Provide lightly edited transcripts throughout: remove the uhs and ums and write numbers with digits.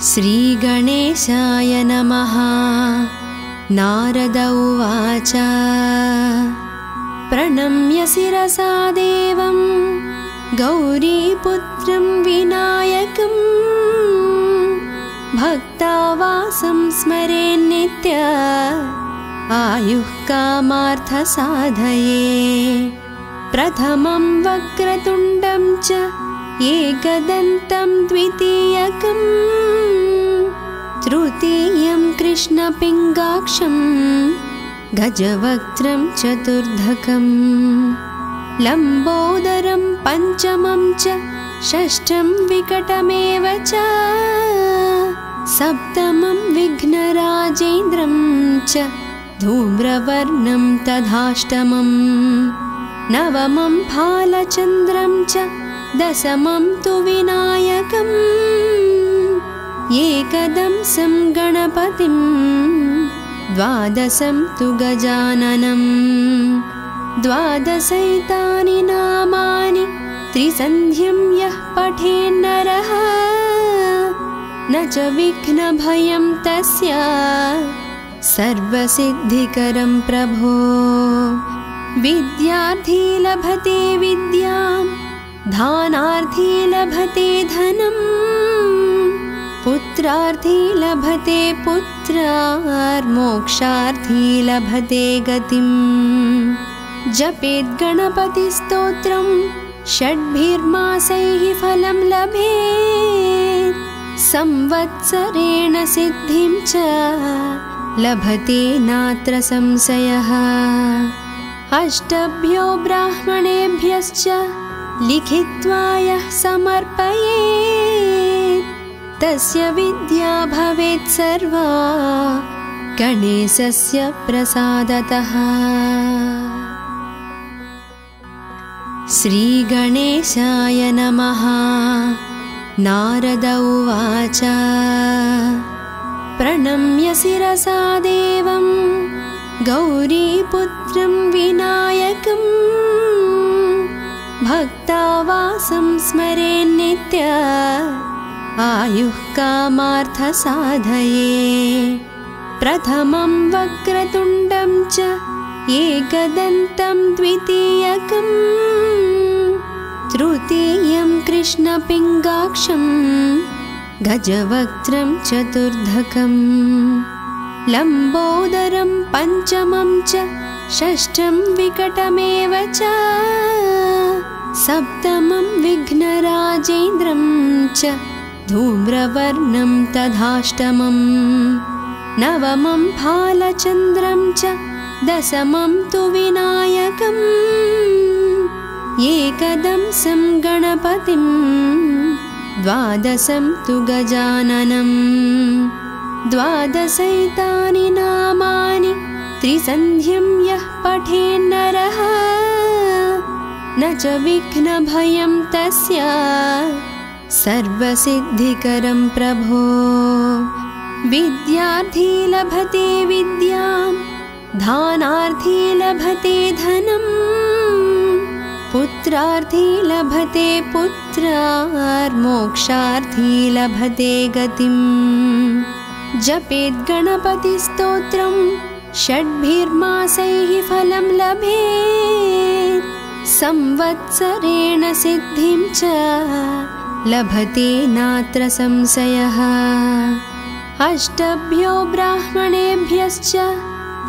श्रीगणेशाय नमः। नारद उवाच प्रणम्य शिरसा देवं गौरीपुत्रं विनायकं भक्तावासं स्मरेन्नित्य आयुः कामार्थसाधये। प्रथमं वक्रतुण्डं च एकदन्तं द्वितीयकं तृतीयं कृष्णपिङ्गाक्षं गजवक्त्रं चतुर्धकं लम्बोदरं पञ्चमं च षष्ठं विकटमेव च सप्तमं विघ्नराजेन्द्रं च धूम्रवर्णं तथाष्टमं नवमं भालचन्द्रं च दशमं तु विनायकम् एकदंसं गणपतिं द्वादशं तु गजाननं द्वादशैतानि नामानि त्रिसन्ध्यं यः पठेन्नरः न च विघ्नभयं तस्य सर्वसिद्धिकरं प्रभो। विद्यार्थी लभते विद्यां धानार्थी लभते धनं पुत्रार्थी लभते पुत्रार्मोक्षार्थी लभते गतिं। जपेत् गणपतिस्तोत्रं षड्भिर्मासैः फलं लभेत् संवत्सरेण सिद्धिं च लभते नात्र संशयः। अष्टभ्यो ब्राह्मणेभ्यश्च लिखित्वा यः समर्पयेत् तस्य विद्या भवेत् सर्वा गणेशस्य प्रसादतः। श्रीगणेशाय नमः। नारद उवाच प्रणम्य शिरसा देवं गौरीपुत्रं विनायकं भक्तावासं स्मरेन्नित्य आयुः कामार्थसाधये। प्रथमं वक्रतुण्डं च एकदन्तं द्वितीयकं तृतीयं कृष्णपिङ्गाक्षं गजवक्त्रं चतुर्धकं लम्बोदरं पञ्चमं च षष्ठं विकटमेव च सप्तमं विघ्नराजेन्द्रं च धूम्रवर्णं तथाष्टमं नवमं भालचन्द्रं च दशमं तु विनायकम् एकदंसं गणपतिं द्वादशं तु गजाननं द्वादशैतानि नामानि त्रिसन्ध्यं यः पठेन्नरः न च विघ्नभयं तस्य सर्वसिद्धिकरं प्रभो। विद्यार्थी लभते विद्यां धानार्थी लभते धनं पुत्रार्थी लभते पुत्रार्मोक्षार्थी लभते गतिं। जपेत् गणपतिस्तोत्रं षड्भिर्मासैः फलं लभेत् संवत्सरेण सिद्धिं च लभते नात्र संशयः। अष्टभ्यो ब्राह्मणेभ्यश्च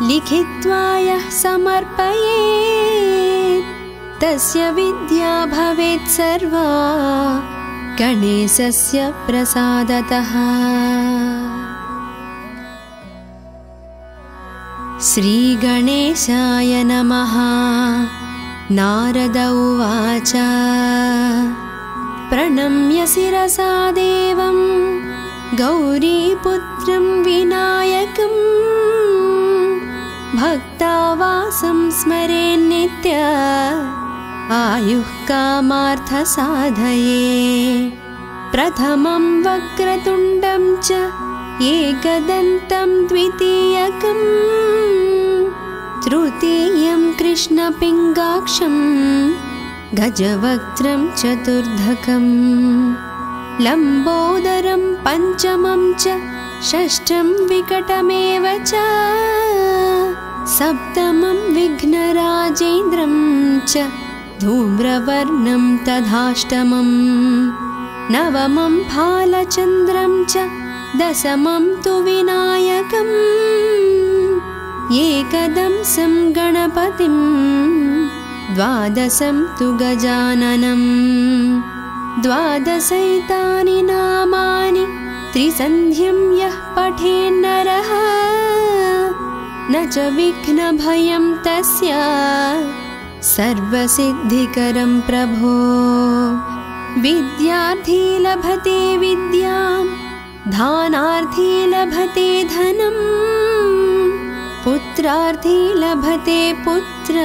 लिखित्वा यः समर्पयेत् तस्य विद्या भवेत् सर्वा गणेशस्य प्रसादतः। श्रीगणेशाय नमः। नारद उवाच प्रणम्य शिरसा देवं गौरीपुत्रं विनायकं भक्तावासं स्मरेन्नित्य आयुः कामार्थसाधये। प्रथमं वक्रतुण्डं च एकदन्तं द्वितीयकं तृतीयं कृष्णपिङ्गाक्षं गजवक्त्रं चतुर्धकं लम्बोदरं पञ्चमं च षष्ठं विकटमेव च सप्तमं विघ्नराजेन्द्रं च धूम्रवर्णं तथाष्टमम् नवमं फालचन्द्रं च दशमं तु विनायकम् एकदंसं गणपतिं द्वादशं तु गजाननम् द्वादशैतानि नामानि त्रिसन्ध्यं यः पठेन्नरः न च विघ्नभयं तस्य सर्वसिद्धिकरं प्रभो विद्यार्थी लभते विद्यां धानार्थी लभते धनं पुत्रार्थी लभते पुत्रार्मोक्षार्थी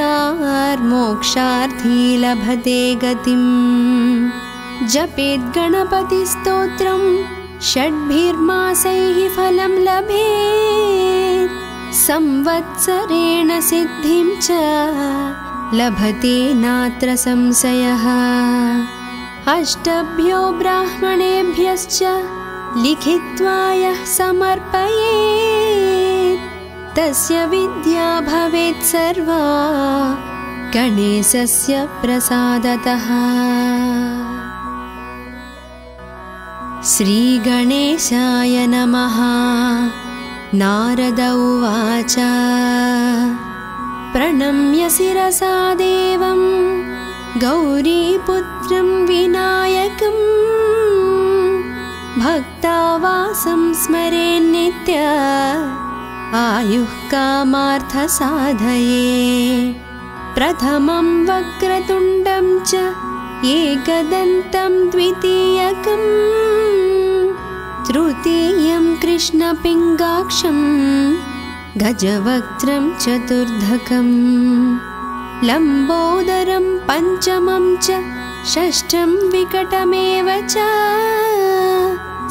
लभते गतिम् जपेत् गणपतिस्तोत्रं षड्भिर्मासैः फलं लभेत् संवत्सरेण सिद्धिं च लभते नात्र संशयः अष्टभ्यो ब्राह्मणेभ्यश्च लिखित्वा यः समर्पयेत् तस्य विद्या भवेत् सर्वा गणेशस्य प्रसादतः। श्रीगणेशाय नमः। नारद उवाच प्रणम्य शिरसा देवं गौरीपुत्रं विनायकं भक्तावासं स्मरेन्नित्य आयुः कामार्थसाधये प्रथमं वक्रतुण्डं च एकदन्तं द्वितीयकं तृतीयं कृष्णपिङ्गाक्षं गजवक्त्रं चतुर्धकं लम्बोदरं पञ्चमं च षष्ठं विकटमेव च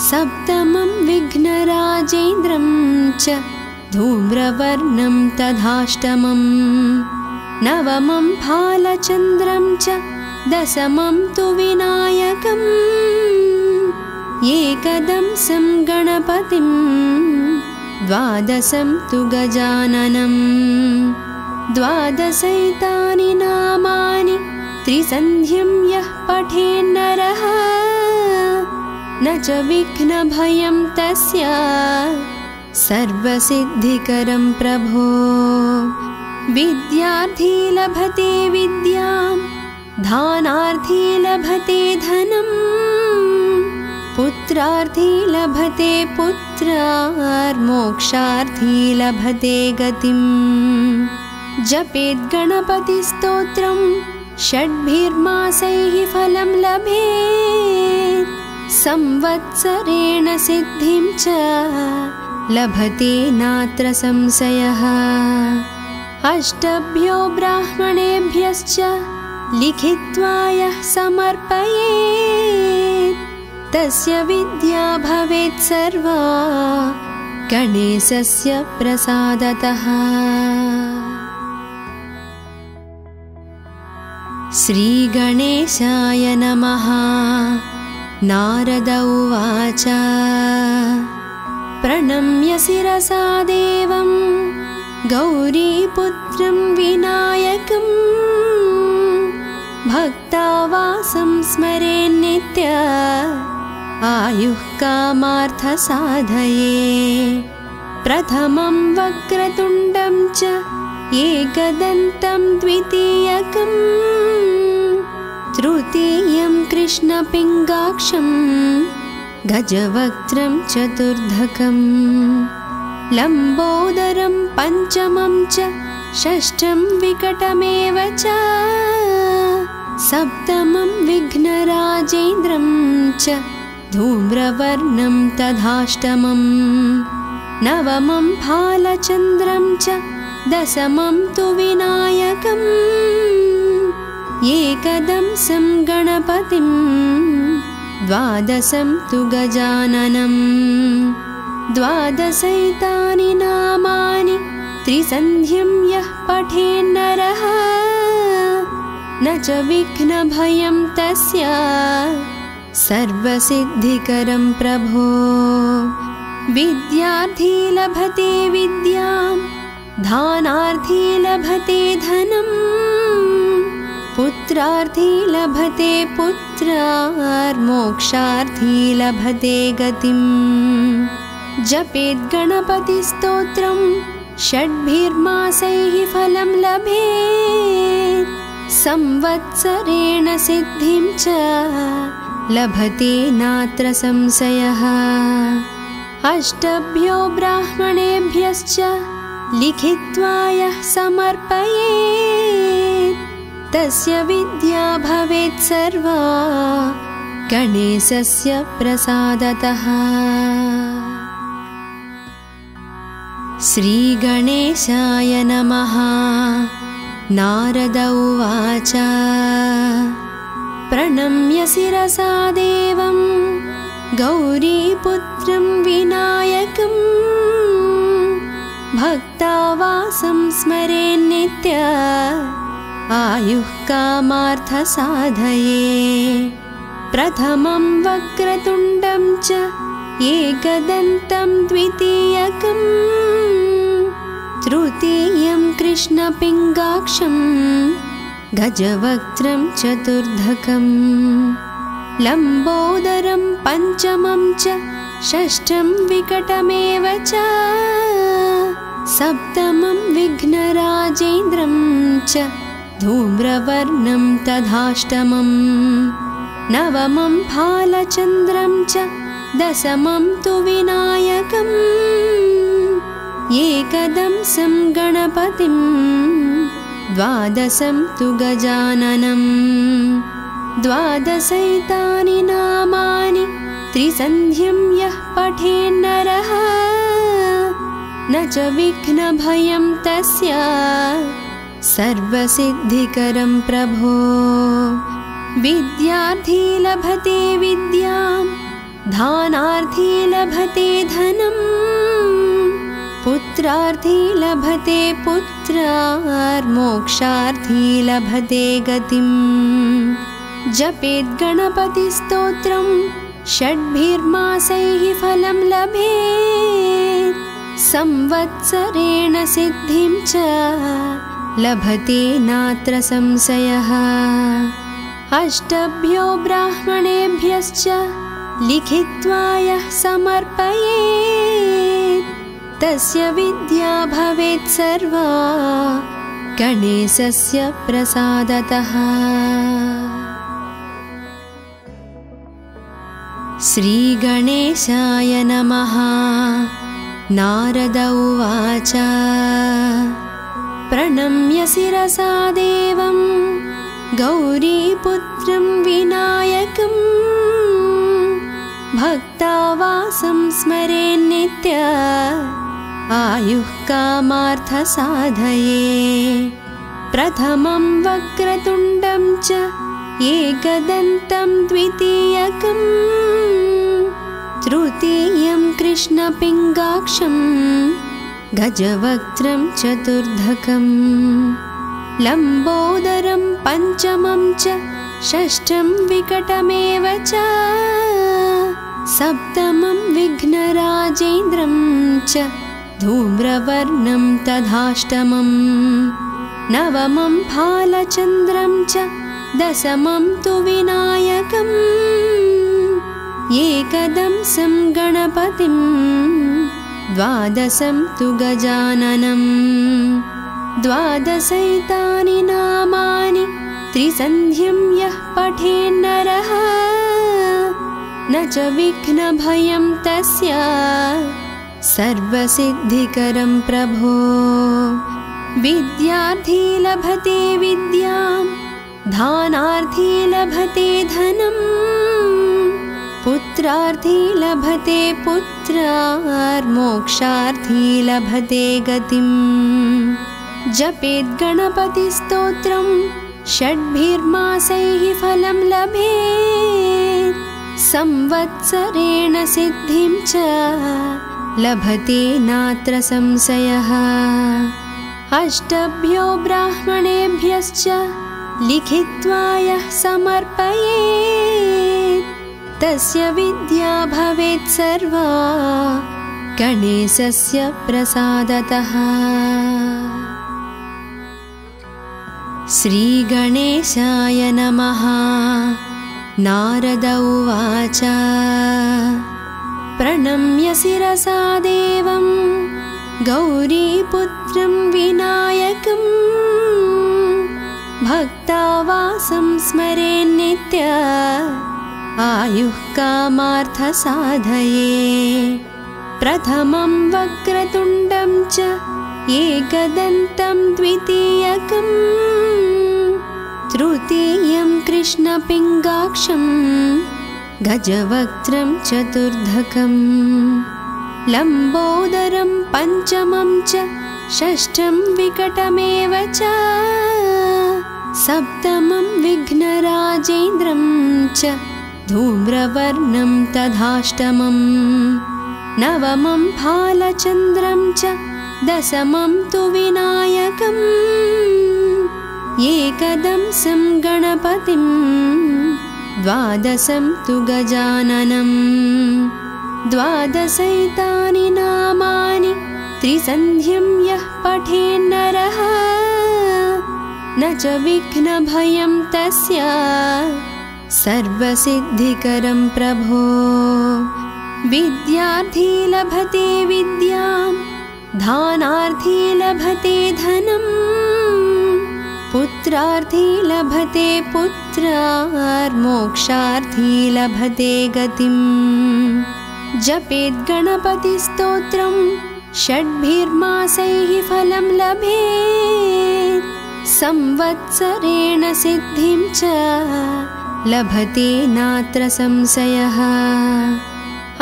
सप्तमं विघ्नराजेन्द्रं च धूम्रवर्णं तथाष्टमं नवमं फालचन्द्रं च दशमं तु विनायकम् एकदंसं गणपतिं द्वादशं तु गजाननम् द्वादशैतानि नामानि त्रिसन्ध्यं यः पठेन्नरः न च विघ्नभयं तस्य सर्वसिद्धिकरं प्रभो विद्यार्थी लभते विद्यां धानार्थी लभते धनं पुत्रार्थी लभते पुत्रार्मोक्षार्थी लभते गतिम् जपेत् गणपतिस्तोत्रं षड्भिर्मासैः फलं लभेत् संवत्सरेण सिद्धिं च लभते नात्र संशयः अष्टभ्यो ब्राह्मणेभ्यश्च लिखित्वा यः समर्पयेत् तस्य विद्या भवेत् सर्वा गणेशस्य प्रसादतः। श्रीगणेशाय नमः। नारद उवाच प्रणम्य शिरसा देवं गौरीपुत्रं विनायकं भक्तावासं स्मरेन्नित्य आयुः कामार्थसाधये प्रथमं वक्रतुण्डं च एकदन्तं द्वितीयकं तृतीयं कृष्णपिङ्गाक्षं गजवक्त्रं चतुर्धकं लम्बोदरं पञ्चमं च षष्ठं विकटमेव च सप्तमं विघ्नराजेन्द्रं च धूम्रवर्णं तथाष्टमं नवमं फालचन्द्रं च दशमं तु विनायकम् एकदंसं गणपतिं द्वादशं तु गजाननम् द्वादशैतानि नामानि त्रिसन्ध्यं यः पठेन्नरः न च विघ्नभयं तस्य सर्वसिद्धिकरं प्रभो। विद्यार्थी लभते विद्यां, दानार्थी लभते धनं, पुत्रार्थी लभते पुत्रार्, मोक्षार्थी लभते गतिम्। जपेत् गणपतिस्तोत्रं षड्भिर्मासैः फलं लभेत्, संवत्सरेण सिद्धिं च लभते नात्र संशयः। अष्टभ्यो ब्राह्मणेभ्यश्च लिखित्वा यः समर्पयेत्, तस्य विद्या भवेत् सर्वा गणेशस्य प्रसादतः। श्रीगणेशाय नमः। नारद उवाच प्रणम्य शिरसा देवं गौरीपुत्रं विनायकं, भक्तावासं स्मरेन्नित्य आयुः कामार्थसाधये। प्रथमं वक्रतुण्डं च एकदन्तं द्वितीयकं, तृतीयं कृष्णपिङ्गाक्षं गजवक्त्रं चतुर्धकं, लम्बोदरं पञ्चमं च षष्ठं विकटमेव च, सप्तमं विघ्नराजेन्द्रं च धूम्रवर्णं तथाष्टमं, नवमं फालचन्द्रं च दशमं तु विनायकम्। एकदंसं गणपतिं द्वादशं तु गजाननं, द्वादशैतानि नामानि त्रिसन्ध्यं यः पठेन्नरः, न च विघ्नभयं तस्य सर्वसिद्धिकरं प्रभो। विद्यार्थी लभते विद्यां, दानार्थी लभते धनं, पुत्रार्थी लभते पुत्रार्, मोक्षार्थी लभते गतिम्। जपेत् गणपतिस्तोत्रं षड्भिर्मासैः फलं लभेत्, संवत्सरेण सिद्धिं च लभते नात्र संशयः। अष्टभ्यो ब्राह्मणेभ्यश्च लिखित्वा यः समर्पयेत्, तस्य विद्या भवेत् सर्वा गणेशस्य प्रसादतः। श्रीगणेशाय नमः। नारद उवाच प्रणम्य शिरसा देवं गौरीपुत्रं विनायकं, भक्तावासं स्मरेन्नित्य आयुः कामार्थसाधये। प्रथमं वक्रतुण्डं च एकदन्तं द्वितीयकं, तृतीयं कृष्णपिङ्गाक्षं गजवक्त्रं चतुर्धकं, लम्बोदरं पञ्चमं च षष्ठं विकटमेव च, सप्तमं विघ्नराजेन्द्रं च धूम्रवर्णं तथाष्टमं, नवमं फालचन्द्रं च दशमं तु विनायकम्। एकदंसं गणपतिं द्वादशं तु गजाननं, द्वादशैतानि नामानि त्रिसन्ध्यं यः पठेन्नरः, न च विघ्नभयं तस्य सर्वसिद्धिकरं प्रभो। विद्यार्थी लभते विद्यां, दानार्थी लभते धनं, पुत्रार्थी लभते पुत्रार्, मोक्षार्थी लभते गतिम्। जपेत् गणपतिस्तोत्रं षड्भिर्मासैः फलं लभेत्, संवत्सरेण सिद्धिं च लभते नात्र संशयः। अष्टभ्यो ब्राह्मणेभ्यश्च लिखित्वा यः समर्पयेत्, तस्य विद्या भवेत् सर्वा गणेशस्य प्रसादतः। श्रीगणेशाय नमः। नारद उवाच प्रणम्य शिरसा देवं गौरीपुत्रं विनायकं भक्तावासं स्मरेन्नित्य आयुः कामार्थसाधये। प्रथमं वक्रतुण्डं च एकदन्तं द्वितीयकं तृतीयं कृष्णपिङ्गाक्षं गजवक्त्रं चतुर्धकं लम्बोदरं पञ्चमं च षष्ठं विकटमेव च सप्तमं विघ्नराजेन्द्रं च धूम्रवर्णं तथाष्टमं नवमं भालचन्द्रं च दशमं तु विनायकम् एकदंसं गणपतिं द्वादशं तु गजाननं द्वादशैतानि नामानि त्रिसन्ध्यं यः पठेन्नरः न च विघ्नभयं तस्य सर्वसिद्धिकरं प्रभो। विद्यार्थी लभते विद्यां दानार्थी लभते धनं पुत्रार्थी लभते पुत्रार्मोक्षार्थी लभते गतिं। जपेत् गणपतिस्तोत्रं षड्भिर्मासैः फलं लभेत् संवत्सरेण सिद्धिं च लभते नात्र संशयः।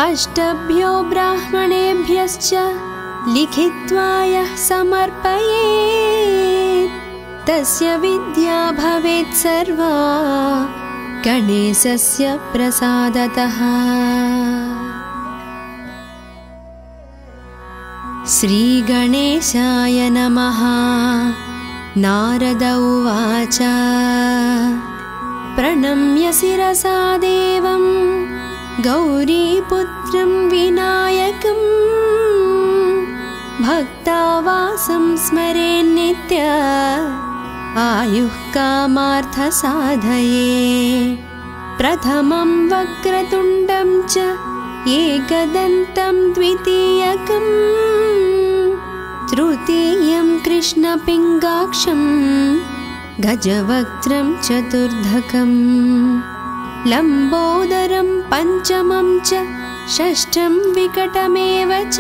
अष्टभ्यो ब्राह्मणेभ्यश्च लिखित्वा यः समर्पयेत् तस्य विद्या भवेत् सर्वा गणेशस्य प्रसादतः। श्रीगणेशाय नमः। नारद उवाच प्रणम्य शिरसा देवं गौरीपुत्रं विनायकं भक्तावासं स्मरेन्नित्य आयुः कामार्थसाधये। प्रथमं वक्रतुण्डं च एकदन्तं द्वितीयकं तृतीयं कृष्णपिङ्गाक्षं गजवक्त्रं चतुर्धकं लम्बोदरं पञ्चमं च षष्ठं विकटमेव च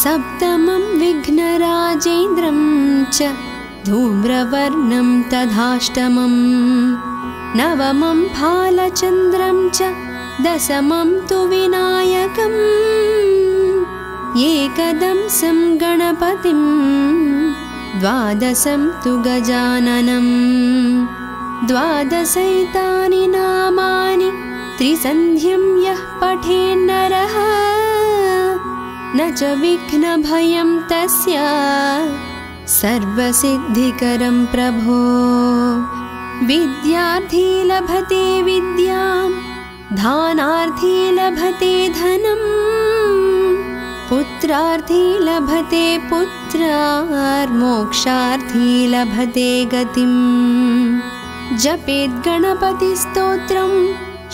सप्तमं विघ्नराजेन्द्रं च धूम्रवर्णं तथाष्टमं नवमं भालचन्द्रं च दशमं तु विनायकम् एकदंसं गणपतिं द्वादशं तु गजाननं द्वादशैतानि नामानि त्रिसन्ध्यं यः पठेन्नरः न च विघ्नभयं तस्य सर्वसिद्धिकरं प्रभो। विद्यार्थी लभते विद्यां दानार्थी लभते धनं पुत्रार्थी लभते पुत्रार्मोक्षार्थी लभते गतिं। जपेत् गणपतिस्तोत्रं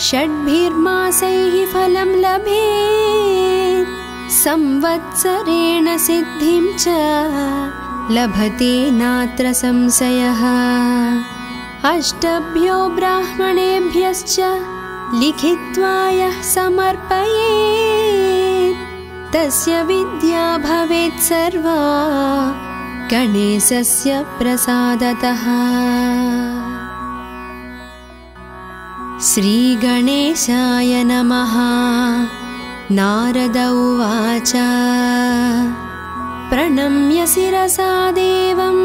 षड्भिर्मासैः फलं लभेत् संवत्सरेण सिद्धिं च लभते नात्र संशयः। अष्टभ्यो ब्राह्मणेभ्यश्च लिखित्वा यः समर्पयेत् तस्य विद्या भवेत् सर्वा गणेशस्य प्रसादतः। श्रीगणेशाय नमः। नारद उवाच प्रणम्य शिरसा देवं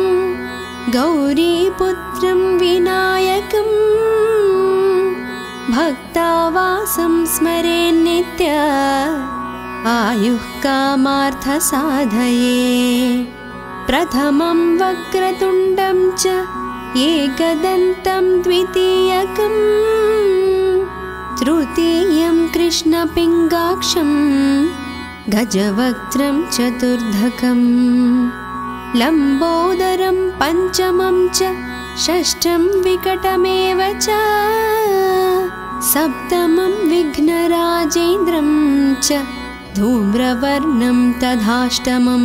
गौरीपुत्रं विनायकं भक्तावासं स्मरेन्नित्य आयुः कामार्थसाधये। प्रथमं वक्रतुण्डं च एकदन्तं द्वितीयकं तृतीयं कृष्णपिङ्गाक्षं गजवक्त्रं चतुर्धकं लम्बोदरं पञ्चमं च षष्ठं विकटमेव च सप्तमं विघ्नराजेन्द्रं च धूम्रवर्णं तथाष्टमं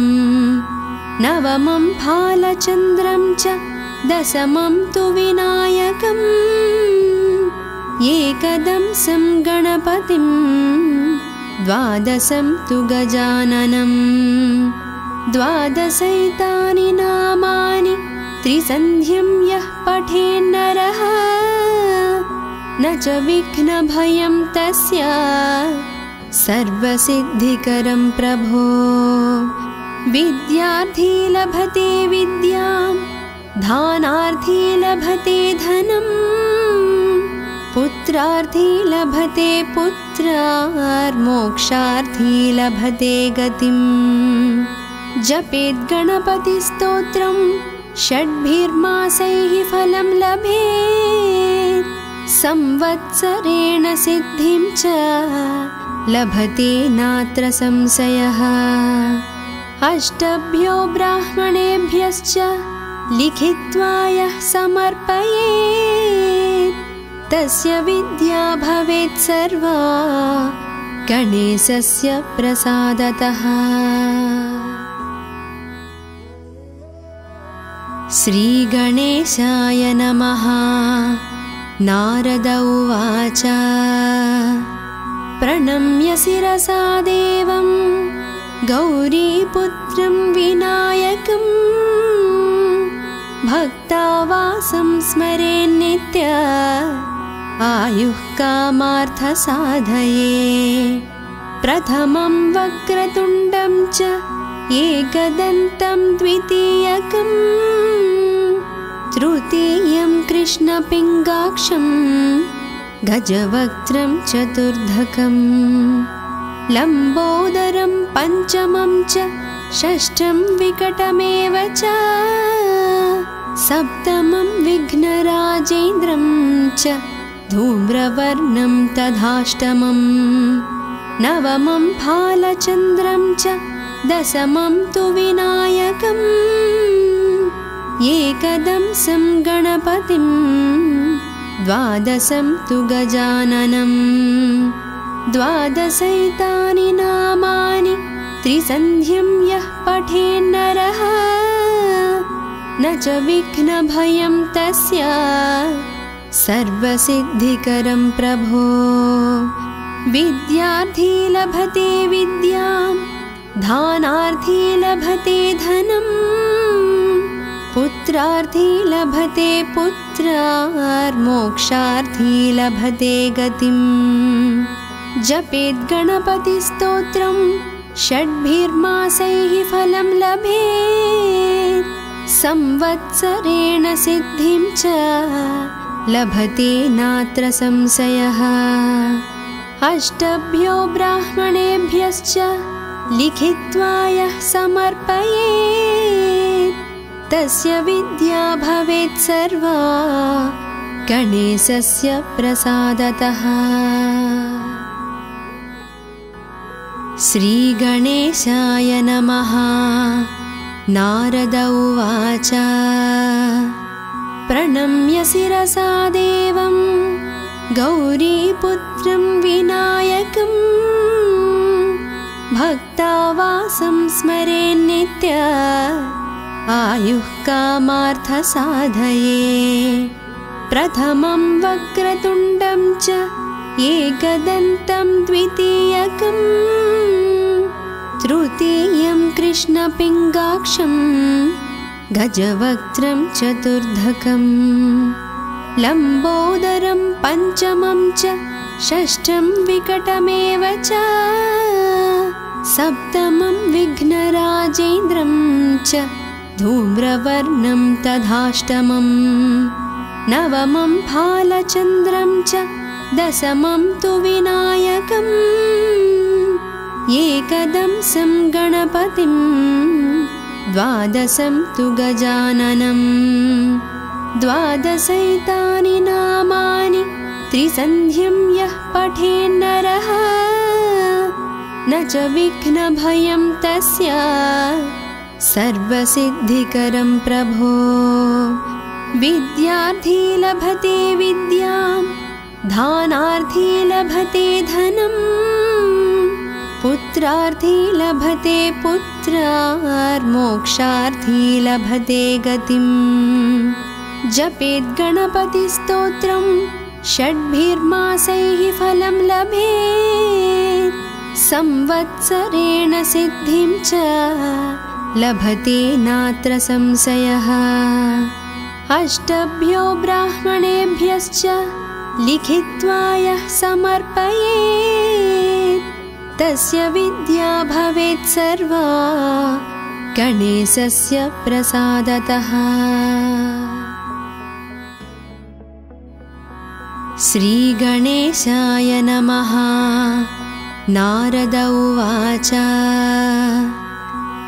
नवमं भालचन्द्रं च दशमं तु विनायकम् एकदंसं गणपतिं द्वादशं तु गजाननं द्वादशैतानि नामानि त्रिसन्ध्यं यः पठेन्नरः न च विघ्नभयं तस्य सर्वसिद्धिकरं प्रभो विद्यार्थी लभते विद्यां धानार्थी लभते धनं पुत्रार्थी लभते पुत्रार्मोक्षार्थी लभते गतिं जपेत् गणपतिस्तोत्रं षड्भिर्मासैः फलं लभेत् संवत्सरेण सिद्धिं च लभते नात्र संशयः अष्टभ्यो ब्राह्मणेभ्यश्च लिखित्वा यः समर्पयेत् तस्य विद्या भवेत् सर्वा गणेशस्य प्रसादतः। श्रीगणेशाय नमः। नारद उवाच प्रणम्य शिरसा देवं गौरीपुत्रं विनायकं भक्तावासं स्मरेन्नित्य आयुः कामार्थसाधये प्रथमं वक्रतुण्डं च एकदन्तं द्वितीयकं तृतीयं कृष्णपिङ्गाक्षं गजवक्त्रं चतुर्धकं लम्बोदरं पञ्चमं च षष्ठं विकटमेव च सप्तमं विघ्नराजेन्द्रं च धूम्रवर्णं तथाष्टमं नवमं भालचन्द्रं च दशमं तु विनायकम् एकदंसं गणपतिं द्वादशं तु गजाननं द्वादशैतानि नामानि त्रिसन्ध्यं यः पठेन्नरः न च विघ्नभयं तस्य सर्वसिद्धिकरं प्रभो विद्यार्थी लभते विद्यां धानार्थी लभते धनं पुत्रार्थी लभते पुत्रार्मोक्षार्थी लभते गतिं जपेत् गणपतिस्तोत्रं षड्भिर्मासैः फलं लभेत् संवत्सरेण सिद्धिं च लभते नात्र संशयः अष्टभ्यो ब्राह्मणेभ्यश्च लिखित्वा यः समर्पयेत् तस्य विद्या भवेत् सर्वा गणेशस्य प्रसादतः। श्रीगणेशाय नमः। नारद उवाच प्रणम्य शिरसा देवं गौरीपुत्रं विनायकं भक्तावासं स्मरेन्नित्य आयुः कामार्थसाधये प्रथमं वक्रतुण्डं च एकदन्तं द्वितीयकं तृतीयं कृष्णपिङ्गाक्षं गजवक्त्रं चतुर्धकं लम्बोदरं पञ्चमं च षष्ठं विकटमेव च सप्तमं विघ्नराजेन्द्रं च धूम्रवर्णं तथाष्टमं नवमं भालचन्द्रं च दशमं तु विनायकम् एकदंसं गणपतिं द्वादशं तु गजाननं द्वादशैतानि नामानि त्रिसन्ध्यं यः पठेन्नरः न च विघ्नभयं तस्य सर्वसिद्धिकरं प्रभो। विद्यार्थी लभते विद्यां दानार्थी लभते धनं पुत्रार्थी लभते पुत्रार्मोक्षार्थी लभते गतिम्। जपेत् गणपतिस्तोत्रं षड्भिर्मासैः फलं लभेत् संवत्सरेण सिद्धिं च लभते नात्र संशयः। अष्टभ्यो ब्राह्मणेभ्यश्च लिखित्वा यः समर्पयेत् तस्य विद्या भवेत् सर्वा गणेशस्य प्रसादतः। श्रीगणेशाय नमः। नारद उवाच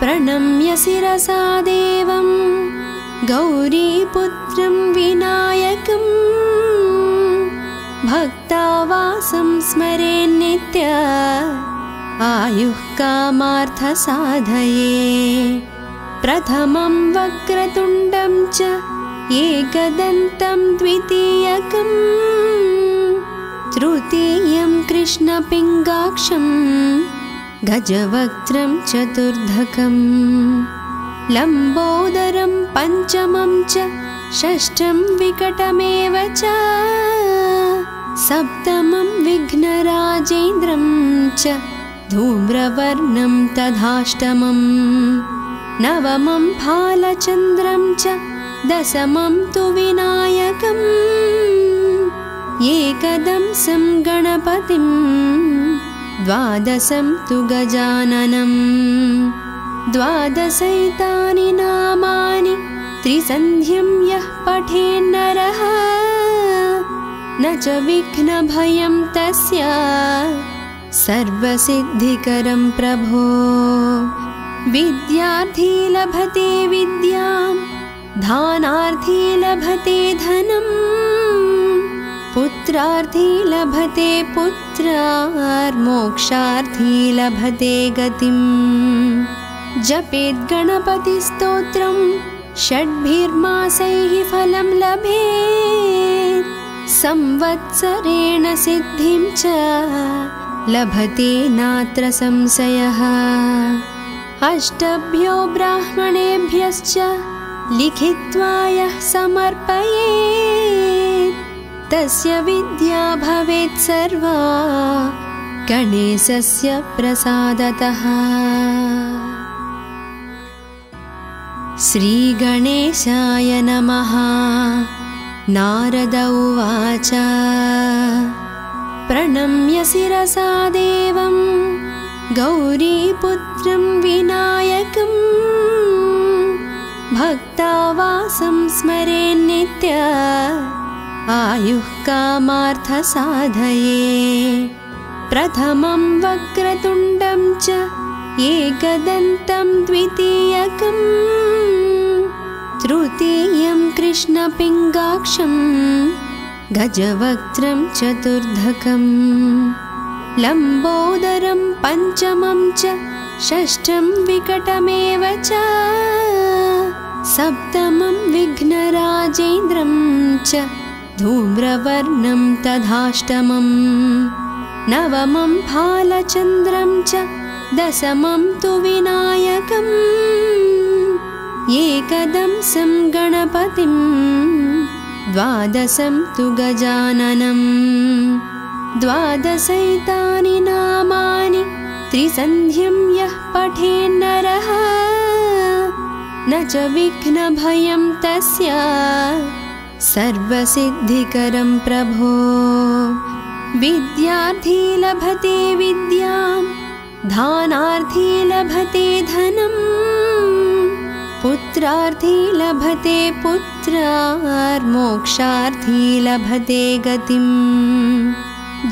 प्रणम्य शिरसा देवं गौरीपुत्रं विनायकं भक्तावासं स्मरेन्नित्य आयुः कामार्थसाधये। प्रथमं वक्रतुण्डं च एकदन्तं द्वितीयकं तृतीयं कृष्णपिङ्गाक्षं गजवक्त्रं चतुर्धकं लम्बोदरं पञ्चमं च षष्ठं विकटमेव च सप्तमं विघ्नराजेन्द्रं च धूम्रवर्णं तथाष्टमं नवमं भालचन्द्रं च दशमं तु विनायकम् एकदंसं गणपतिं द्वादशं तु गजाननं द्वादशैतानि नामानि त्रिसन्ध्यं यः पठेन्नरः न च विघ्नभयं तस्य सर्वसिद्धिकरं प्रभो। विद्यार्थी लभते विद्यां दानार्थी लभते धनं पुत्रार्थी लभते पुत्रार्मोक्षार्थी लभते गतिम्। जपेत् गणपतिस्तोत्रं षड्भिर्मासैः फलं लभेत् संवत्सरेण सिद्धिं च लभते नात्र संशयः। अष्टभ्यो ब्राह्मणेभ्यश्च लिखित्वा यः समर्पयेत् तस्य विद्या भवेत् सर्वा गणेशस्य प्रसादतः। श्रीगणेशाय नमः। नारद उवाच प्रणम्य शिरसा देवं गौरीपुत्रं विनायकं भक्तावासं स्मरेन्नित्य आयुः कामार्थसाधये। प्रथमं वक्रतुण्डं च एकदन्तं द्वितीयकं तृतीयं कृष्णपिङ्गाक्षं गजवक्त्रं चतुर्धकं लम्बोदरं पञ्चमं च षष्ठं विकटमेव च सप्तमं विघ्नराजेन्द्रं च धूम्रवर्णं तथाष्टमं नवमं भालचन्द्रं च दशमं तु विनायकम् एकदंसं गणपतिं द्वादशं तु गजाननं द्वादशैतानि नामानि त्रिसन्ध्यं यः पठेन्नरः न च विघ्नभयं तस्य सर्वसिद्धिकरं प्रभो। विद्यार्थी लभते विद्यां दानार्थी लभते धनं पुत्रार्थी लभते पुत्रार्मोक्षार्थी लभते गतिम्।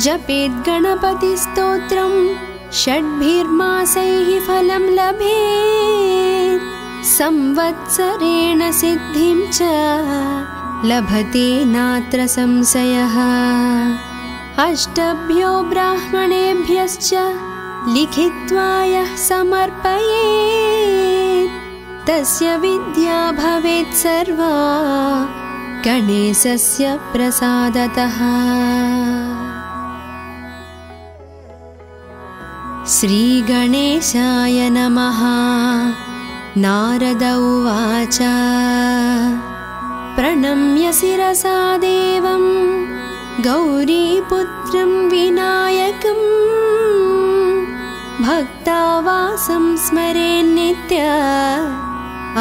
जपेत् गणपतिस्तोत्रं षड्भिर्मासैः फलं लभेत् संवत्सरेण सिद्धिं च लभते नात्र संशयः। अष्टभ्यो ब्राह्मणेभ्यश्च लिखित्वा यः समर्पयेत् तस्य विद्या भवेत् सर्वा गणेशस्य प्रसादतः। श्रीगणेशाय नमः। नारद उवाच प्रणम्य शिरसा देवं गौरीपुत्रं विनायकं भक्तावासं स्मरेन्नित्य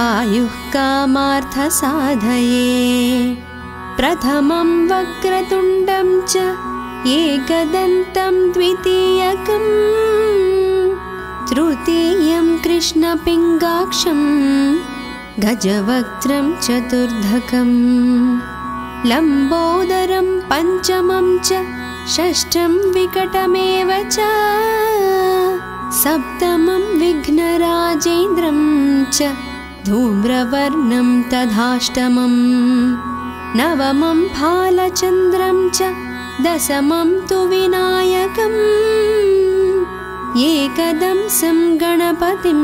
आयुः कामार्थसाधये। प्रथमं वक्रतुण्डं च एकदन्तं द्वितीयकं तृतीयं कृष्णपिङ्गाक्षं गजवक्त्रं चतुर्धकं लम्बोदरं पञ्चमं च षष्ठं विकटमेव च सप्तमं विघ्नराजेन्द्रं च धूम्रवर्णं तथाष्टमं नवमं फालचन्द्रं च दशमं तु विनायकम् एकदंसं गणपतिं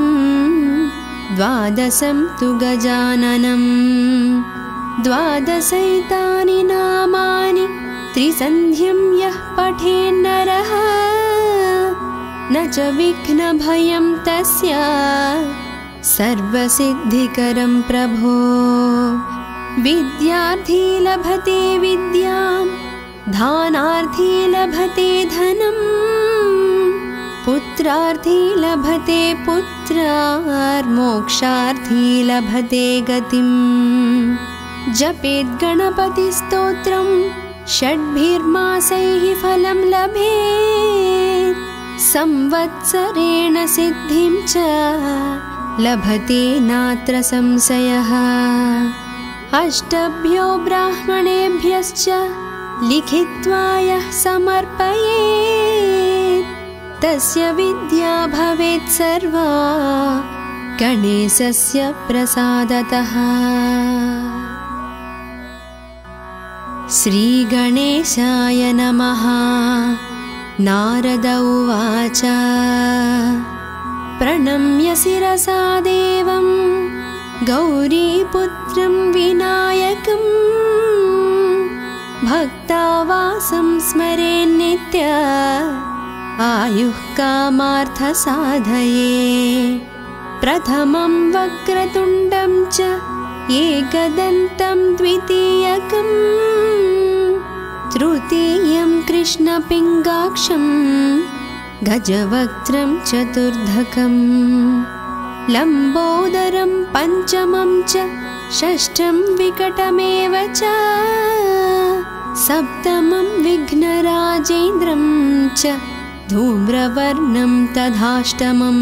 द्वादशं तु गजाननं द्वादशैतानि नामानि त्रिसन्ध्यं यः पठेन्नरः न च विघ्नभयं तस्य सर्वसिद्धिकरं प्रभो। विद्यार्थी लभते विद्यां दानार्थी लभते धनं पुत्रार्थी लभते पुत्रार्मोक्षार्थी लभते गतिं। जपेत् गणपतिस्तोत्रं षड्भिर्मासैः फलं लभेत् संवत्सरेण सिद्धिं च लभते नात्र संशयः। अष्टभ्यो ब्राह्मणेभ्यश्च लिखित्वा यः समर्पयेत् तस्य विद्या भवेत् सर्वा गणेशस्य प्रसादतः। श्रीगणेशाय नमः। नारद उवाच प्रणम्य शिरसा देवं गौरीपुत्रं विनायकं भक्तावासं स्मरेन्नित्य आयुः कामार्थसाधये। प्रथमं वक्रतुण्डं च एकदन्तं द्वितीयकं तृतीयं कृष्णपिङ्गाक्षं गजवक्त्रं चतुर्धकं लम्बोदरं पञ्चमं च षष्ठं विकटमेव च सप्तमं विघ्नराजेन्द्रं च धूम्रवर्णं तथाष्टमं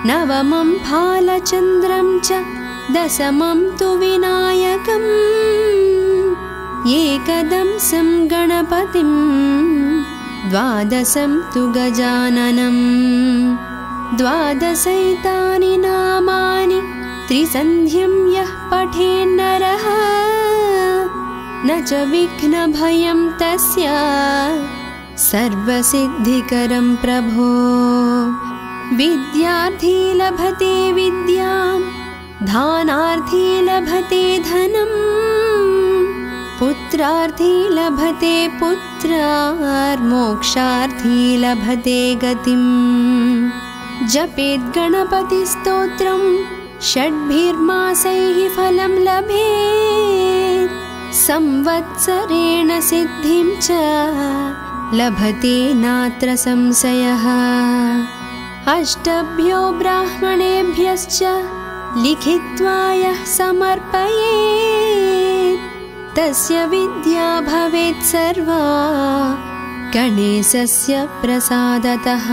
नवमं फालचन्द्रं च दशमं तु विनायकम् एकदंसं गणपतिं द्वादशं तु गजाननं द्वादशैतानि नामानि त्रिसन्ध्यं यः पठेन्नरः न च विघ्नभयं तस्य सर्वसिद्धिकरं प्रभो। विद्यार्थी लभते विद्यां दानार्थी लभते धनं पुत्रार्थी लभते पुत्रार्मोक्षार्थी लभते गतिं। जपेत् गणपतिस्तोत्रं षड्भिर्मासैः फलं लभेत् संवत्सरेण सिद्धिं च लभते नात्र संशयः। अष्टभ्यो ब्राह्मणेभ्यश्च लिखित्वा यः समर्पयेत् तस्य विद्या भवेत् सर्वा गणेशस्य प्रसादतः।